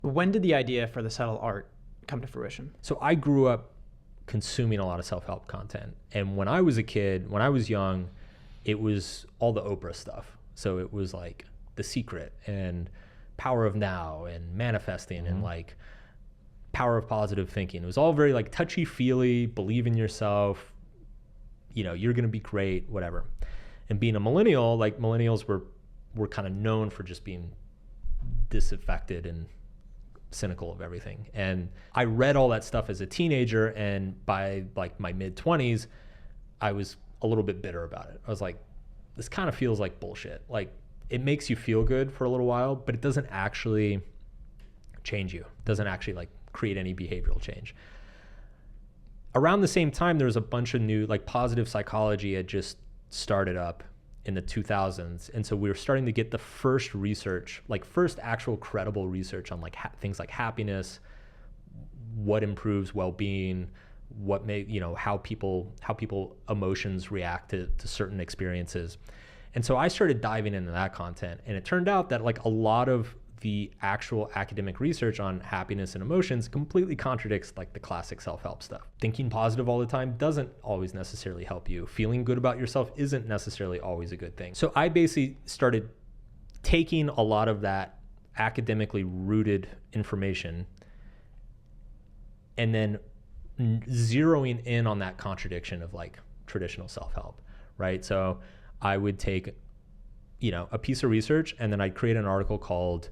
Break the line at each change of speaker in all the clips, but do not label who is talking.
When did the idea for the subtle art come to fruition?
So I grew up consuming a lot of self-help content. And when I was a kid, when I was young, it was all the Oprah stuff. So it was like The Secret and Power of Now and manifesting and like power of positive thinking. It was all very like touchy-feely, believe in yourself, you know, you're going to be great, whatever. And being a millennial, like millennials were kind of known for just being disaffected and cynical of everything. And I read all that stuff as a teenager, and by like my mid-20s, I was a little bit bitter about it. I was like, this kind of feels like bullshit. Like, it makes you feel good for a little while, but it doesn't actually change you. It doesn't actually like create any behavioral change. Around the same time, there was a bunch of new, like positive psychology had just started up in the 2000s. And so we were starting to get the first research, like first actual credible research on like things like happiness, what improves well-being, what may, you know, how people emotions react to certain experiences. And so I started diving into that content, and it turned out that like a lot of the actual academic research on happiness and emotions completely contradicts like the classic self-help stuff. Thinking positive all the time doesn't always necessarily help you. Feeling good about yourself isn't necessarily always a good thing. So I basically started taking a lot of that academically rooted information and then zeroing in on that contradiction of like traditional self-help, right? So I would take, you know, a piece of research, and then I'd create an article called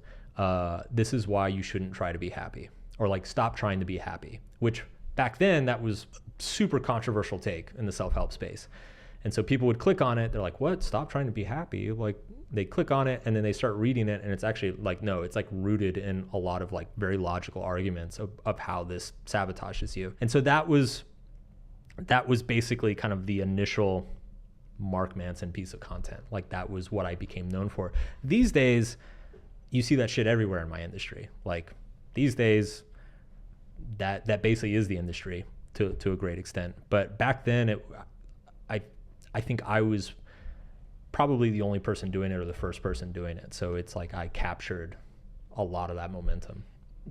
this is why you shouldn't try to be happy, or like stop trying to be happy, which back then that was super controversial take in the self-help space. And so people would click on it. They're like, what? Stop trying to be happy. Like they click on it and then they start reading it. And it's actually like, no, it's like rooted in a lot of like very logical arguments of how this sabotages you. And so that was basically kind of the initial Mark Manson piece of content. Like that was what I became known for. These days, you see that shit everywhere in my industry. Like these days, that basically is the industry to a great extent. But back then, I think I was probably the only person doing it or the first person doing it. So it's like I captured a lot of that momentum.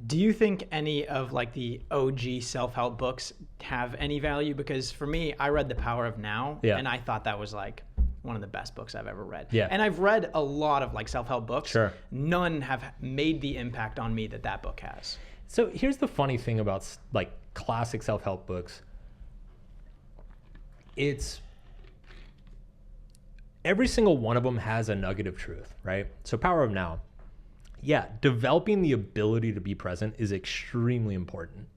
Do you think any of like the OG self-help books have any value? Because for me, I read The Power of Now, and I thought that was like one of the best books I've ever read.
Yeah.
And I've read a lot of like self-help books.
Sure.
None have made the impact on me that book has.
So here's the funny thing about like classic self-help books. It's every single one of them has a nugget of truth, right? So Power of Now. Yeah, developing the ability to be present is extremely important.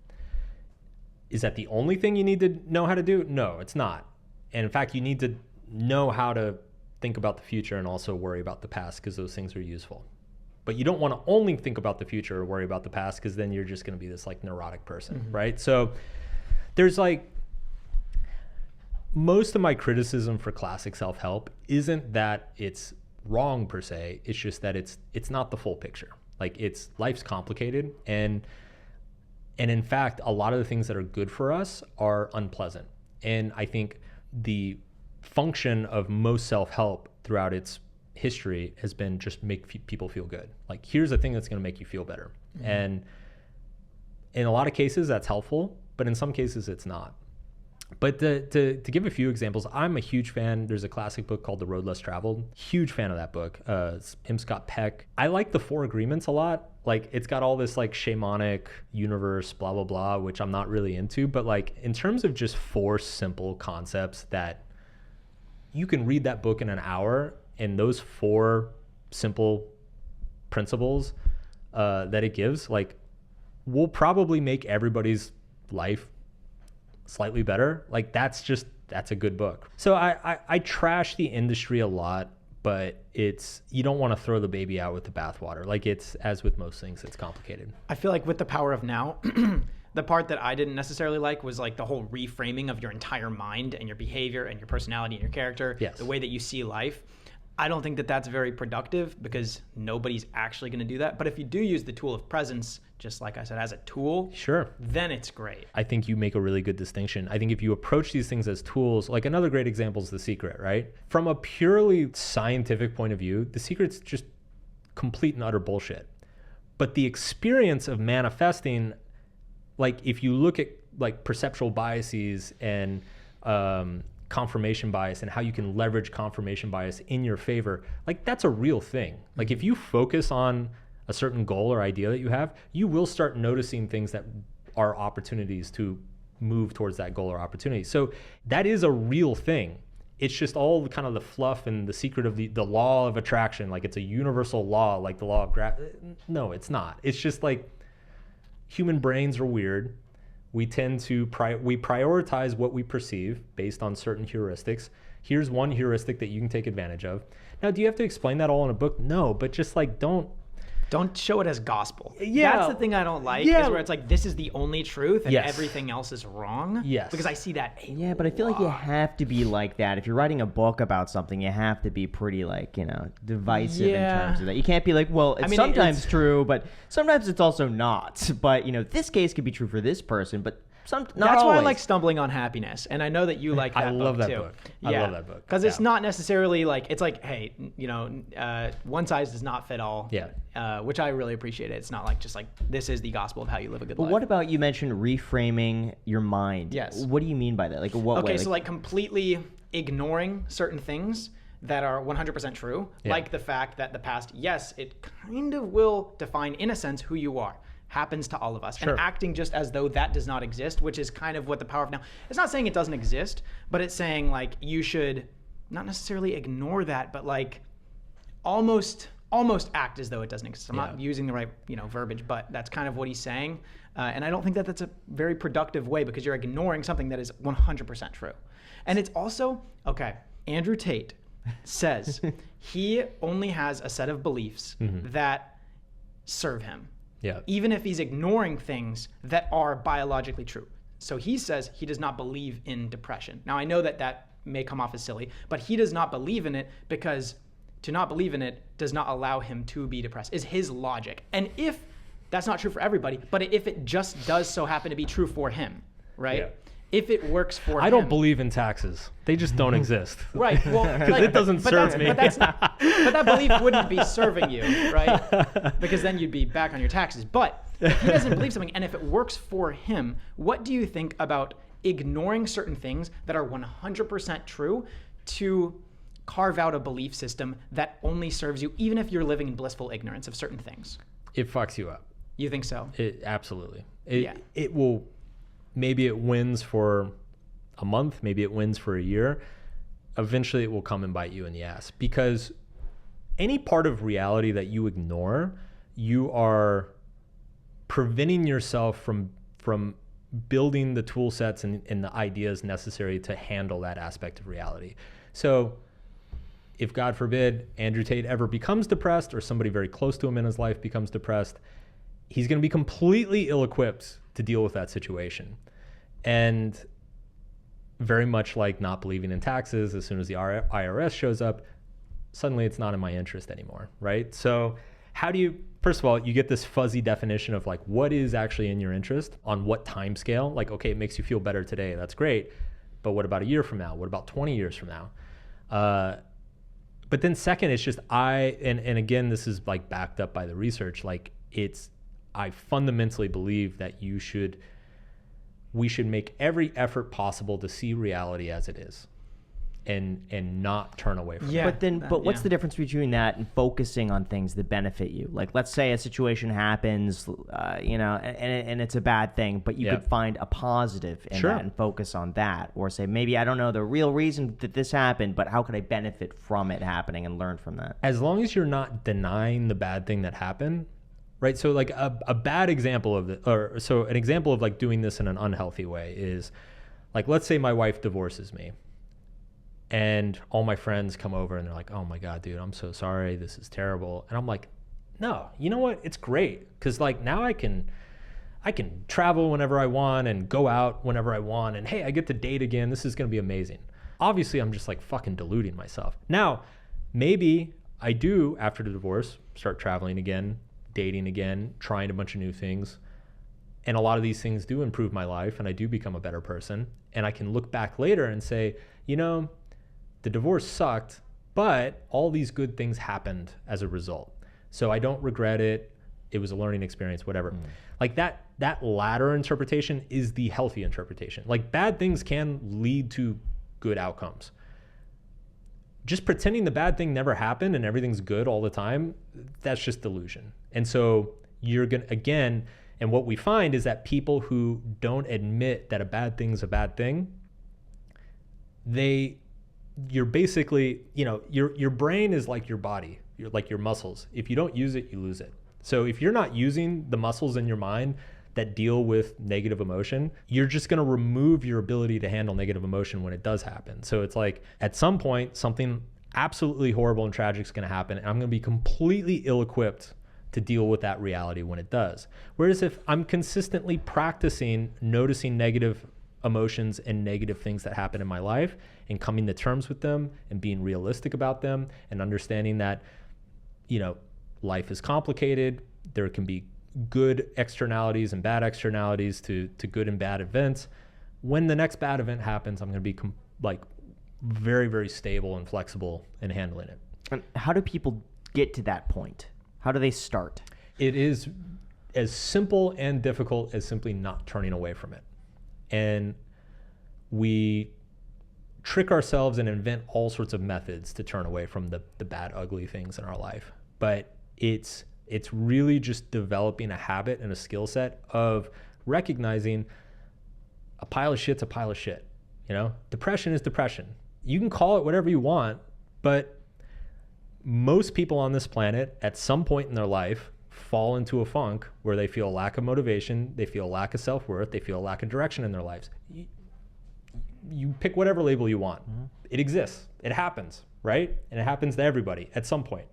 Is that the only thing you need to know how to do? No, it's not. And in fact, you need to know how to think about the future and also worry about the past, because those things are useful. But you don't want to only think about the future or worry about the past, because then you're just going to be this like neurotic person, right? So there's like, most of my criticism for classic self-help isn't that it's wrong per se. It's just that it's not the full picture. Like life's complicated, and in fact, a lot of the things that are good for us are unpleasant. And I think the function of most self-help throughout its history has been just make people feel good. Like, here's a thing that's going to make you feel better. And in a lot of cases that's helpful, but in some cases it's not. But to give a few examples, I'm a huge fan. There's a classic book called The Road Less Traveled. Huge fan of that book. Him, Scott Peck. I like the Four Agreements a lot. Like, it's got all this like shamanic universe, blah, blah, blah, which I'm not really into. But like, in terms of just four simple concepts that you can read that book in an hour, and those four simple principles that it gives, like, will probably make everybody's life slightly better. Like, that's a good book. So I trash the industry a lot, but you don't want to throw the baby out with the bathwater. Like, it's, as with most things, it's complicated.
I feel like with The Power of Now, the part that I didn't necessarily like was like the whole reframing of your entire mind and your behavior and your personality and your character, the way that you see life. I don't think that that's very productive, because nobody's actually going to do that. But if you do use the tool of presence, just like I said, as a tool,
sure,
then it's great.
I think you make a really good distinction. I think if you approach these things as tools, like another great example is The Secret, right? From a purely scientific point of view, The Secret's just complete and utter bullshit. But the experience of manifesting, like if you look at like perceptual biases and confirmation bias and how you can leverage confirmation bias in your favor, like that's a real thing. Like if you focus on a certain goal or idea that you have, you will start noticing things that are opportunities to move towards that goal or opportunity. So that is a real thing. It's just all kind of the fluff and the secret of the law of attraction. Like it's a universal law, like the law of gravity. No, it's not. It's just like human brains are weird. We tend to we prioritize what we perceive based on certain heuristics. Here's one heuristic that you can take advantage of. Now, do you have to explain that all in a book? No, but just like don't
show it as gospel.
Yeah.
That's the thing I don't like, is where it's like, this is the only truth and everything else is wrong.
Yes.
Because I see that
Yeah, but I feel like you have to be like that. If you're writing a book about something, you have to be pretty, like, divisive in terms of that. You can't be like, well, it's sometimes true, but sometimes it's also not. But, this case could be true for this person, but not
That's
always.
why I like Stumbling on Happiness, and I know that you like that
I love
book
that
too.
book. I love that book.
Because it's not necessarily like, it's like, hey, one size does not fit all.
Yeah.
Which I really appreciate it. It's not like just like, this is the gospel of how you live a good life.
But what about, you mentioned reframing your mind.
Yes.
What do you mean by that? Like, what way?
Okay, so like completely ignoring certain things that are 100% true, like the fact that the past, yes, it kind of will define, in a sense, who you are. Happens to all of us.
Sure.
And acting just as though that does not exist, which is kind of what the power of now. It's not saying it doesn't exist, but it's saying like you should not necessarily ignore that, but like almost act as though it doesn't exist. I'm not using the right verbiage, but that's kind of what he's saying. And I don't think that that's a very productive way, because you're ignoring something that is 100% true. And it's also, okay, Andrew Tate says he only has a set of beliefs that serve him.
Yeah.
Even if he's ignoring things that are biologically true. So he says he does not believe in depression. Now, I know that may come off as silly, but he does not believe in it because to not believe in it does not allow him to be depressed, is his logic. And if that's not true for everybody, but if it just does so happen to be true for him, right? Yeah. If it works for him.
I don't believe in taxes. They just don't exist.
Right. Well, like,
it doesn't serve me.
But that belief wouldn't be serving you, right? Because then you'd be back on your taxes. But if he doesn't believe something, and if it works for him, what do you think about ignoring certain things that are 100% true to carve out a belief system that only serves you, even if you're living in blissful ignorance of certain things?
It fucks you up.
You think so?
Absolutely. It will. Maybe it wins for a month, maybe it wins for a year. Eventually it will come and bite you in the ass, because any part of reality that you ignore, you are preventing yourself from building the tool sets and the ideas necessary to handle that aspect of reality. So if, God forbid, Andrew Tate ever becomes depressed, or somebody very close to him in his life becomes depressed, he's going to be completely ill-equipped to deal with that situation. And very much like not believing in taxes, as soon as the IRS shows up, suddenly it's not in my interest anymore, right? So how do you, first of all, you get this fuzzy definition of like what is actually in your interest on what time scale? Like, okay, it makes you feel better today, that's great, but what about a year from now? What about 20 years from now? But then second, it's just and again, this is like backed up by the research, like I fundamentally believe that we should make every effort possible to see reality as it is, and not turn away from it.
But what's the difference between that and focusing on things that benefit you? Like, let's say a situation happens, and it's a bad thing, but you could find a positive in that and focus on that, or say, maybe I don't know the real reason that this happened, but how could I benefit from it happening and learn from that?
As long as you're not denying the bad thing that happened. Right. So like a bad example of it, or so an example of like doing this in an unhealthy way is like, let's say my wife divorces me and all my friends come over and they're like, oh my God, dude, I'm so sorry. This is terrible. And I'm like, no, you know what? It's great. Cause like now I can travel whenever I want and go out whenever I want. And hey, I get to date again. This is going to be amazing. Obviously I'm just like fucking deluding myself. Now, maybe I do, after the divorce, start traveling again, dating again, trying a bunch of new things. And a lot of these things do improve my life and I do become a better person. And I can look back later and say, the divorce sucked, but all these good things happened as a result. So I don't regret it. it was a learning experience, whatever. Like that latter interpretation is the healthy interpretation. Like bad things can lead to good outcomes. Just pretending the bad thing never happened and everything's good all the time, that's just delusion. And so you're going to, again, and what we find is that people who don't admit that a bad thing's a bad thing, you're basically, your brain is like your body, you're like your muscles. If you don't use it, you lose it. So if you're not using the muscles in your mind that deal with negative emotion, you're just going to remove your ability to handle negative emotion when it does happen. So it's like at some point, something absolutely horrible and tragic is going to happen, and I'm going to be completely ill-equipped to deal with that reality when it does. Whereas if I'm consistently practicing noticing negative emotions and negative things that happen in my life and coming to terms with them and being realistic about them and understanding that, life is complicated, there can be good externalities and bad externalities to good and bad events. When the next bad event happens, I'm going to be very, very stable and flexible in handling it.
And how do people get to that point? How do they start?
It is as simple and difficult as simply not turning away from it. And we trick ourselves and invent all sorts of methods to turn away from the bad, ugly things in our life. But it's really just developing a habit and a skill set of recognizing a pile of shit's a pile of shit. Depression is depression. You can call it whatever you want, but most people on this planet at some point in their life fall into a funk where they feel a lack of motivation, they feel a lack of self-worth, they feel a lack of direction in their lives. You pick whatever label you want. Mm-hmm. It exists. It happens, right? And it happens to everybody at some point.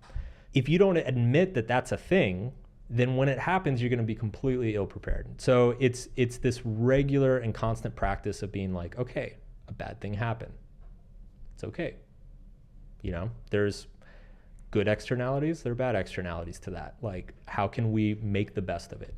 If you don't admit that that's a thing, then when it happens, you're going to be completely ill-prepared. So it's this regular and constant practice of being like, okay, a bad thing happened. It's okay. There's good externalities, there are bad externalities to that. Like, how can we make the best of it?